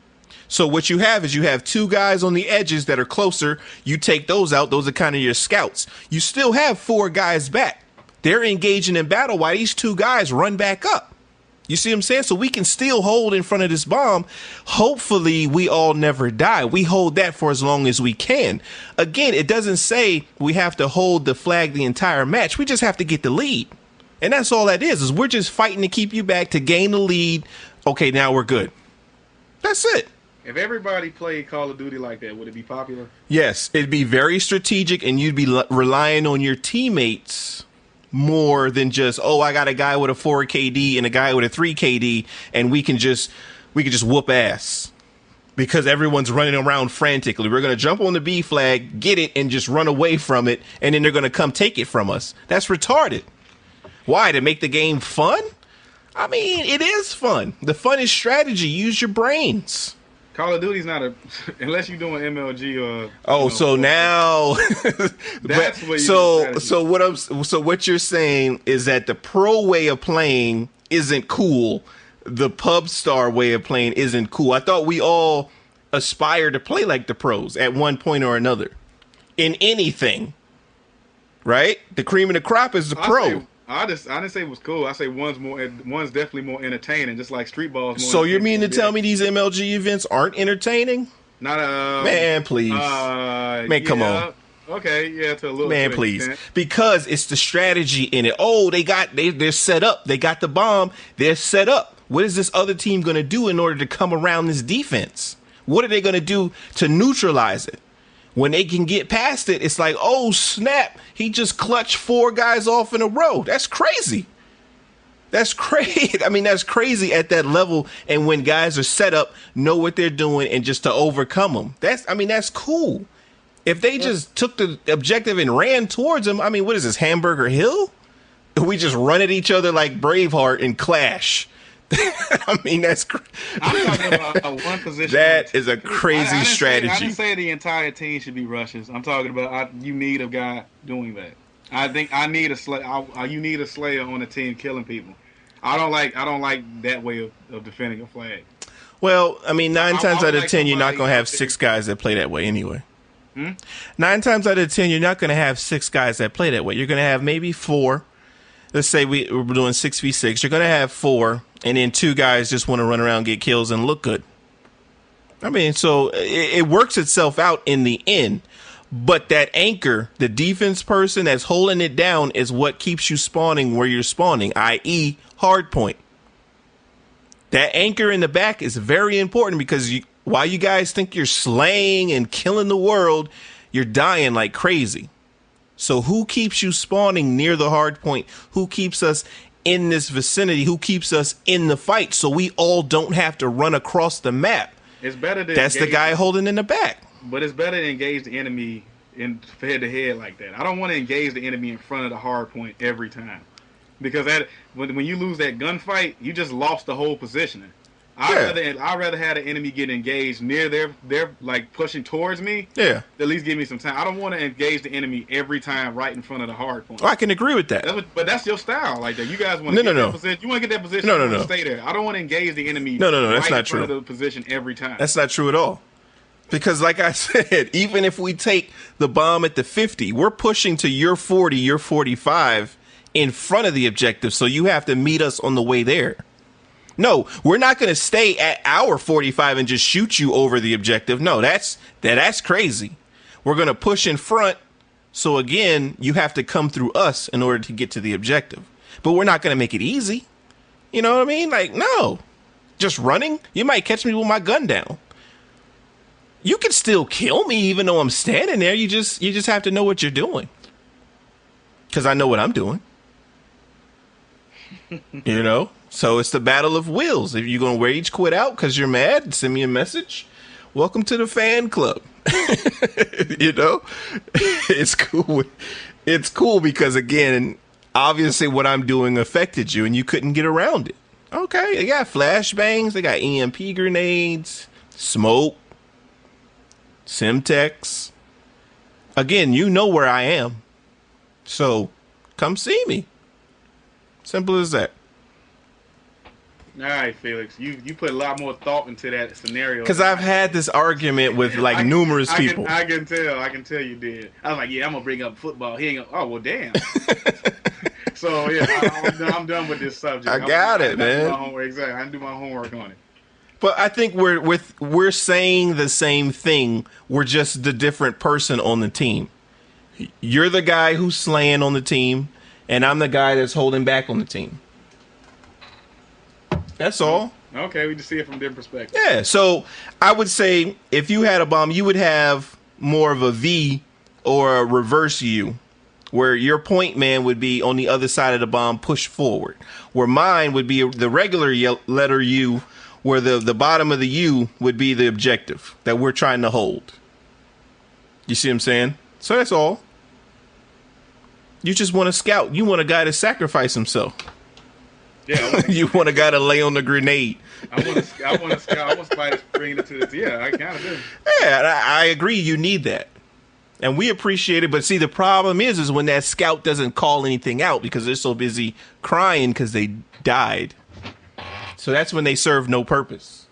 So what you have is you have 2 guys on the edges that are closer. You take those out. Those are kind of your scouts. You still have 4 guys back. They're engaging in battle while these 2 guys run back up. You see what I'm saying? So we can still hold in front of this bomb. Hopefully we all never die. We hold that for as long as we can. Again, it doesn't say we have to hold the flag the entire match. We just have to get the lead. And that's all that is we're just fighting to keep you back to gain the lead. Okay, now we're good. That's it. If everybody played Call of Duty like that, would it be popular? Yes, it'd be very strategic and you'd be relying on your teammates more than just, I got a guy with a 4 KD and a guy with a 3 KD and we can just whoop ass because everyone's running around frantically. We're going to jump on the B flag, get it, and just run away from it, and then they're going to come take it from us. That's retarded. Why? To make the game fun? I mean, it is fun. The fun is strategy. Use your brains. Call of Duty's not unless you're doing MLG or. So now. That's what. So what you're saying is that the pro way of playing isn't cool. The pub star way of playing isn't cool. I thought we all aspire to play like the pros at one point or another in anything. Right? The cream of the crop is the pro. I didn't say it was cool. I say one's definitely more entertaining, just like street ball. So you mean to tell me these MLG events aren't entertaining? Not man, please. Man, come on. Okay, yeah, to a little man, please, extent. Because it's the strategy in it. They're set up. They got the bomb. They're set up. What is this other team going to do in order to come around this defense? What are they going to do to neutralize it? When they can get past it, it's like, oh, snap. He just clutched 4 guys off in a row. That's crazy. That's crazy. I mean, that's crazy at that level. And when guys are set up, know what they're doing, and just to overcome them. That's cool. If they just took the objective and ran towards them, I mean, what is this, Hamburger Hill? We just run at each other like Braveheart and clash. I mean, that's I'm talking about one position. That is a crazy strategy. I didn't say the entire team should be rushes. I'm talking about you need a guy doing that. I think I need a you need a Slayer on the team killing people. I don't like that way of defending a flag. Well, I mean, nine times I out would of like 10, you're not somebody going to have out there. 6 guys that play that way anyway. Hmm? 9 times out of 10, you're not going to have 6 guys that play that way. You're going to have maybe 4. Let's say we're doing 6v6. You're going to have 4, and then 2 guys just want to run around, get kills, and look good. I mean, so it works itself out in the end. But that anchor, the defense person that's holding it down, is what keeps you spawning where you're spawning, i.e. hard point. That anchor in the back is very important because while you guys think you're slaying and killing the world, you're dying like crazy. So who keeps you spawning near the hard point? Who keeps us in this vicinity? Who keeps us in the fight so we all don't have to run across the map? It's better to That's the guy holding in the back. But it's better to engage the enemy in head to head like that. I don't want to engage the enemy in front of the hard point every time, because when you lose that gunfight, you just lost the whole positioning. I'd rather have the enemy get engaged near their like pushing towards me. Yeah. At least give me some time. I don't want to engage the enemy every time right in front of the hard point. I can agree with that. But that's your style, like that. You guys want to get that position. You want to get that position. No. Stay there. I don't want to engage the enemy. No. That's right not in true. front of the position every time. That's not true at all. Because like I said, even if we take the bomb at the 50, we're pushing to your 40, your 45 in front of the objective. So you have to meet us on the way there. No, we're not going to stay at our 45 and just shoot you over the objective. No, that's crazy. We're going to push in front. So again, you have to come through us in order to get to the objective. But we're not going to make it easy. You know what I mean? Like, no, just running. You might catch me with my gun down. You can still kill me even though I'm standing there. You just have to know what you're doing. Because I know what I'm doing. You know? So it's the battle of wills. If you're going to rage quit out because you're mad, send me a message. Welcome to the fan club. You know? It's cool. It's cool because, again, obviously what I'm doing affected you and you couldn't get around it. Okay, they got flashbangs. They got EMP grenades, smoke. Simtex. Again, you know where I am. So, come see me. Simple as that. All right, Felix. You put a lot more thought into that scenario. Because I've had this argument with like numerous people. I can tell you did. I was like, yeah, I'm going to bring up football. He ain't gonna, oh, well, damn. So, yeah, I'm done with this subject. I got it, man. Exactly. I didn't do my homework on it. But I think we're saying the same thing. We're just the different person on the team. You're the guy who's slaying on the team, and I'm the guy that's holding back on the team. That's all. Okay, we just see it from a different perspective. Yeah, so I would say if you had a bomb, you would have more of a V or a reverse U, where your point man would be on the other side of the bomb, pushed forward. Where mine would be the regular letter U, where the bottom of the U would be the objective that we're trying to hold. You see what I'm saying? So that's all. You just want a scout. You want a guy to sacrifice himself. Yeah. You want a guy to lay on the grenade. I want a scout. I want somebody to bring it to this. Yeah, I kind of do. Yeah, I agree. You need that. And we appreciate it. But see, the problem is when that scout doesn't call anything out because they're so busy crying because they died. So that's when they serve no purpose.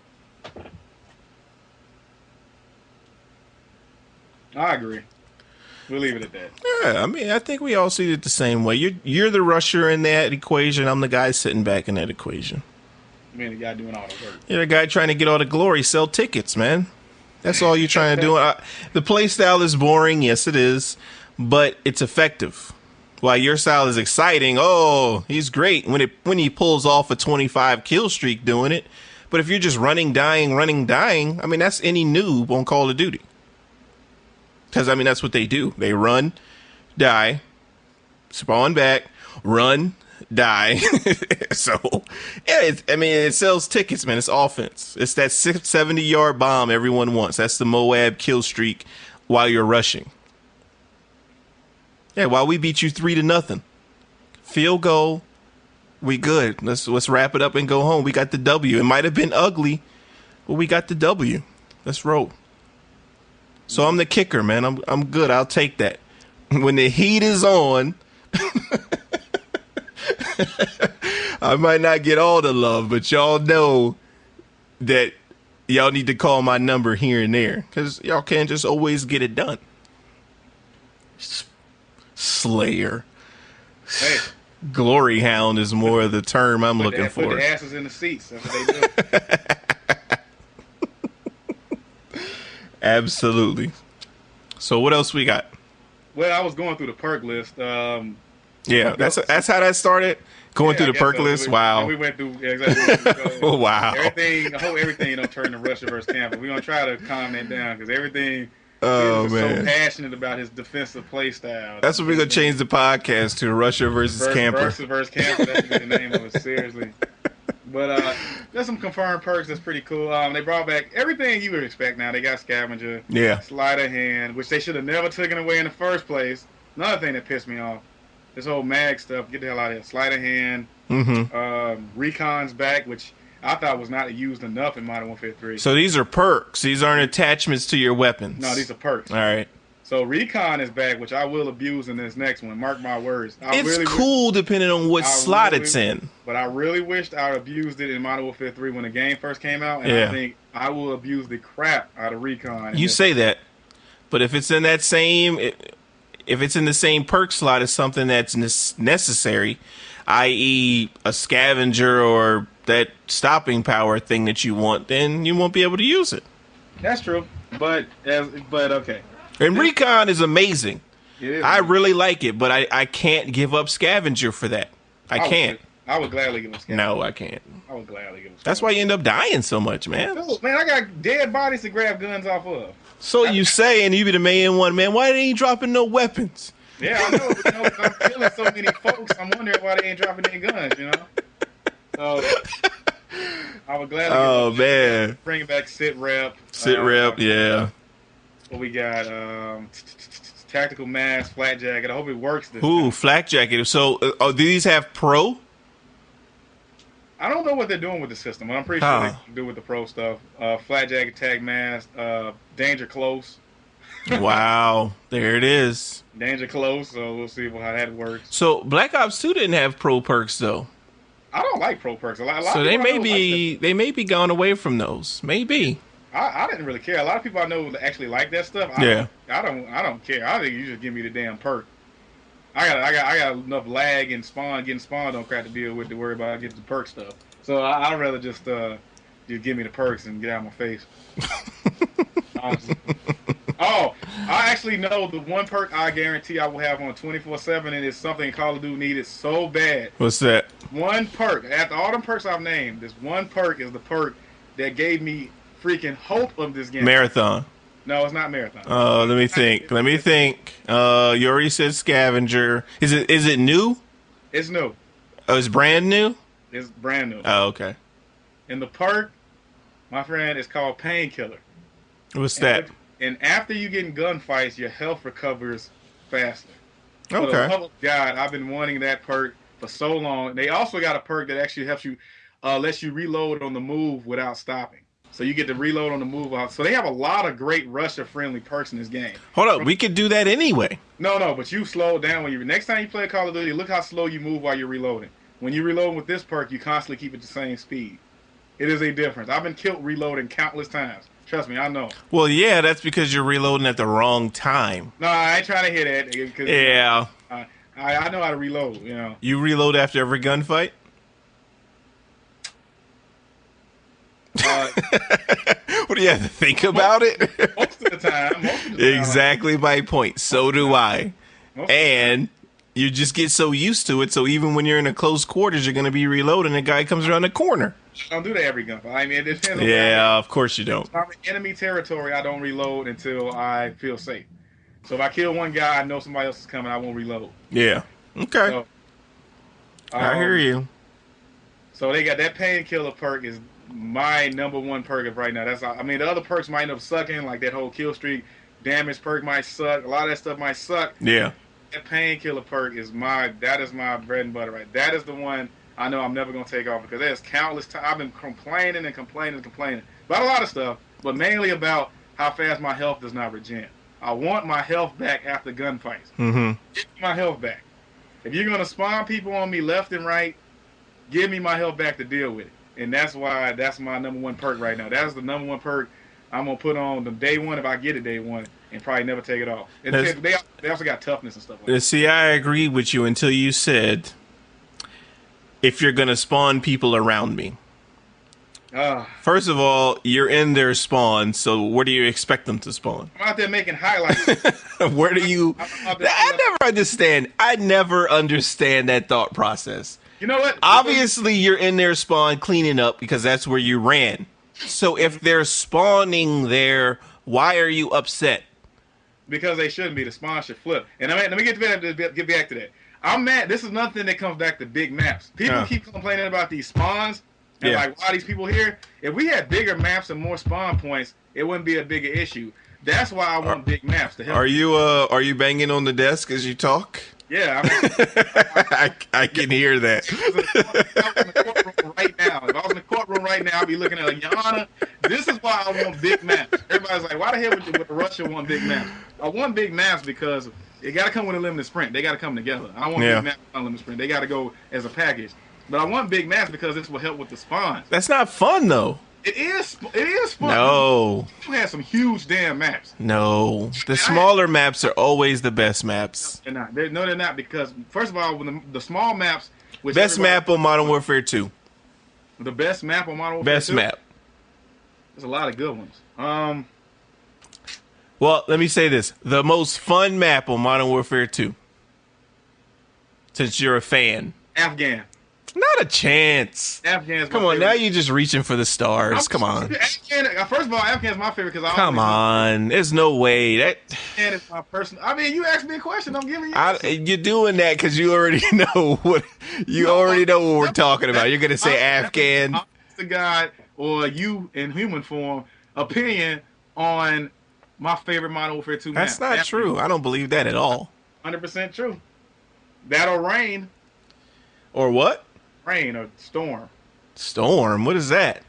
I agree. We'll leave it at that. Yeah, I mean, I think we all see it the same way. You're the rusher in that equation. I'm the guy sitting back in that equation. I mean, the guy doing all the work. You're the guy trying to get all the glory, sell tickets, man. That's all you're trying to do. The play style is boring. Yes, it is. But it's effective. While your style is exciting, oh, he's great when he pulls off a 25 kill streak doing it. But if you're just running, dying, I mean, that's any noob on Call of Duty. Because, I mean, that's what they do. They run, die, spawn back, run, die. So, yeah, it sells tickets, man. It's offense. It's that 70-yard bomb everyone wants. That's the Moab kill streak while you're rushing. Yeah, while we beat you 3-0. Field goal, we good. Let's wrap it up and go home. We got the W. It might have been ugly, but we got the W. Let's roll. So I'm the kicker, man. I'm good. I'll take that. When the heat is on, I might not get all the love, but y'all know that y'all need to call my number here and there because y'all can't just always get it done. Slayer. Hey, Glory hound is more of the term I'm looking for. Put the asses in the seats. That's what they do. Absolutely. So what else we got? Well, I was going through the perk list. Yeah, that's how that started. Going through the perk list. Wow. We went through exactly. Wow. Everything. I hope everything don't turn to Russia versus Tampa. We're gonna try to calm that down because everything. Oh, he man. so passionate about his defensive play style. That's what we're gonna change the podcast to: Russia versus Camper. Versus Camper. That should be the name of it. Seriously. But there's some confirmed perks that's pretty cool. They brought back everything you would expect now. They got Scavenger, Sleight of Hand, which they should have never taken away in the first place. Another thing that pissed me off. This whole mag stuff, get the hell out of here. Sleight of Hand, Recon's back, which I thought was not used enough in Modern Warfare 3. So these are perks. These aren't attachments to your weapons. No, these are perks. All right. So Recon is back, which I will abuse in this next one. Mark my words. It's cool depending on what slot it's in. But I really wished I abused it in Modern Warfare 3 when the game first came out, and I think I will abuse the crap out of Recon. You say that, but if it's in that same... If it's in the same perk slot as something that's necessary, i.e. a scavenger or that stopping power thing that you want, then you won't be able to use it. That's true, but okay. And Recon is amazing. It is. I really like it, but I can't give up scavenger for that. I can't. I would gladly give up scavenger. No, I can't. I would gladly give up scavenger. That's why you end up dying so much, man. Dude, man, I got dead bodies to grab guns off of. So you say, and you be the main one, man. Why they ain't dropping no weapons? Yeah, I know. But, I'm killing so many folks. I'm wondering why they ain't dropping their guns. So I would gladly. Oh man, bring back sit rep. Yeah. What we got? Tactical mask, flat jacket. I hope it works. Flat jacket. So do these have pro? I don't know what they're doing with the system, but I'm pretty sure they can do with the pro stuff. Flat jacket, tag mask, danger close. Wow, there it is. Danger close, so we'll see how that works. So Black Ops 2 didn't have pro perks though. I don't like pro perks. A lot so they may be gone away from those. Maybe. I didn't really care. A lot of people I know actually like that stuff. I don't care. I think you just give me the damn perk. I got enough lag and getting spawned on crap to deal with to worry about getting the perk stuff. So I'd rather just give me the perks and get out of my face. Honestly. Oh, I actually know the one perk I guarantee I will have on 24/7, and it's something Call of Duty needed so bad. What's that? One perk. After all them perks I've named, this one perk is the perk that gave me freaking hope of this game. Marathon. No, it's not Marathon. Let me think. You already said Scavenger. Is it new? It's new. Oh, it's brand new? It's brand new. Oh, okay. And the perk, my friend, is called Painkiller. What's that? And after you get in gunfights, your health recovers faster. Okay. For the love of God, I've been wanting that perk for so long. They also got a perk that actually helps you, lets you reload on the move without stopping. So you get to reload on the move. So they have a lot of great Russia-friendly perks in this game. Hold up, we could do that anyway. No, but you slow down when next time you play Call of Duty. Look how slow you move while you're reloading. When you reload with this perk, you constantly keep it the same speed. It is a difference. I've been killed reloading countless times. Trust me, I know. Well, yeah, that's because you're reloading at the wrong time. No, I ain't trying to hear that. Yeah. I know how to reload. You reload after every gunfight. What do you have to think about it? Most of the time. Exactly my point. So do I. And you just get so used to it. So even when you're in a close quarters, you're going to be reloading. A guy comes around the corner. I don't do that every gunfight. I mean, it depends on of course you don't. If I'm in enemy territory, I don't reload until I feel safe. So if I kill one guy, I know somebody else is coming, I won't reload. Yeah. Okay. So, I hear you. So they got that Painkiller perk is my number one perk of right now. The other perks might end up sucking, like that whole kill streak. Damage perk might suck. A lot of that stuff might suck. Yeah. That Painkiller perk is my bread and butter, right? That is the one I know I'm never going to take off because there's countless times I've been complaining about a lot of stuff, but mainly about how fast my health does not regen. I want my health back after gunfights. Mm-hmm. Get my health back. If you're gonna spawn people on me left and right, give me my health back to deal with it. And that's why that's my number one perk right now. That's the number one perk I'm gonna put on the day one if I get it day one, and probably never take it off. And they also got toughness and stuff like that. See, I agree with you until you said, if you're gonna spawn people around me. First of all, you're in their spawn, so where do you expect them to spawn? I'm out there making highlights. Where do you... I never understand that thought process. You know what? Obviously, you're in their spawn cleaning up because that's where you ran. So if they're spawning there, why are you upset? Because they shouldn't be. The spawn should flip. And let me get back to that. I'm mad. This is nothing that comes back to big maps. People keep complaining about these spawns. And like, why are these people here? If we had bigger maps and more spawn points, it wouldn't be a bigger issue. That's why I want big maps to help. Are you banging on the desk as you talk? Yeah, I can hear that. If I was in the courtroom right now, I'd be looking at like, Your Honor, this is why I want big maps. Everybody's like, why the hell would Russia want big maps? I want big maps because it got to come with a limited sprint. They got to come together. I don't want big maps on limited sprint. They got to go as a package. But I want big maps because this will help with the spawns. That's not fun, though. It is fun. No. You have some huge damn maps. No. The smaller maps are always the best maps. They're not. They're not because, first of all, when the small maps... Best map on Modern Warfare 2. The best map on Modern Warfare 2? Best map. There's a lot of good ones. Well, let me say this. The most fun map on Modern Warfare 2. Since you're a fan. Afghan. Not a chance. Afghan's Come on, now you're just reaching for the stars. Come on. First of all, Afghan's my favorite because Come on. There's no way. Afghan is my personal... I mean, you asked me a question. I'm giving you... You're doing that because you already know what we're talking about. You're gonna say Afghan. I'm the guy or you in human form opinion on my favorite Modern Warfare 2 map. That's not true. I don't believe that at all. 100% true. That'll rain. Or what? Rain or storm. Storm? What is that?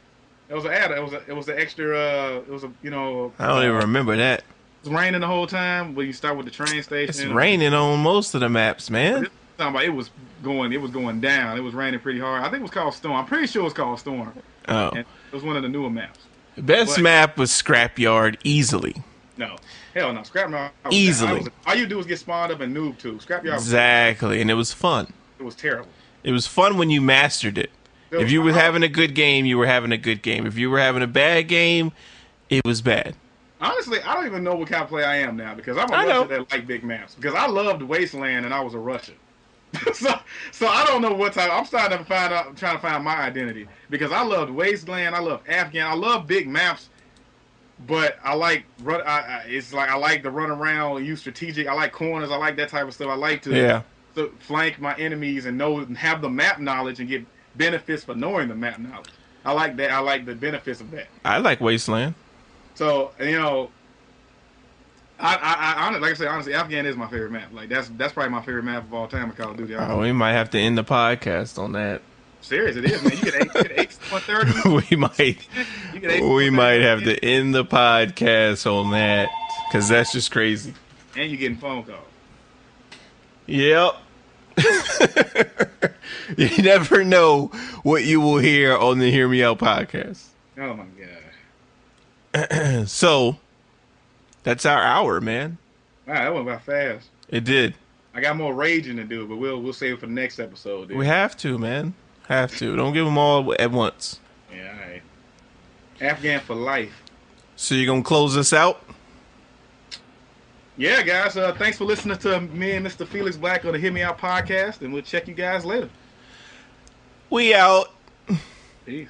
It was an ad. It was an extra. It was a I don't even remember that. It was raining the whole time. But you start with the train station. It's raining on most of the maps, man. It was going down. It was raining pretty hard. I think it was called Storm. I'm pretty sure it was called Storm. Oh. And it was one of the newer maps. The best map was Scrapyard, easily. No. Hell no. Scrapyard. Easily. All you do was get spawned up and noob too. Scrapyard. Exactly. And it was fun. It was terrible. It was fun when you mastered it. If you were having a good game, you were having a good game. If you were having a bad game, it was bad. Honestly, I don't even know what kind of player I am now because I'm a Russian that like big maps. Because I loved Wasteland and I was a Russian. so I don't know what type. I'm starting to trying to find my identity because I loved Wasteland. I love Afghan. I love big maps, but I like it's like I like to run around, use strategic. I like corners. I like that type of stuff. I like to flank my enemies and have the map knowledge and get benefits for knowing the map knowledge. I like that. I like the benefits of that. I like Wasteland. So I like I say honestly, Afghan is my favorite map. Like that's probably my favorite map of all time in Call of Duty. We might have to end the podcast on that. Serious, it is, man. You get 8 130. we might have to end the podcast on that because that's just crazy. And you're getting phone calls. Yep. You never know what you will hear on the Hear Me Out podcast. Oh my god. So that's our hour, man. Wow, that went by fast. It did. I got more raging to do, but we'll save it for the next episode. Dude. We have to, man. Have to. Don't give them all at once. Yeah, all right. Afghan for life. So you gonna close us out? Yeah, guys. Thanks for listening to me and Mr. Felix Black on the Hear Me Out podcast, and we'll check you guys later. We out. Peace.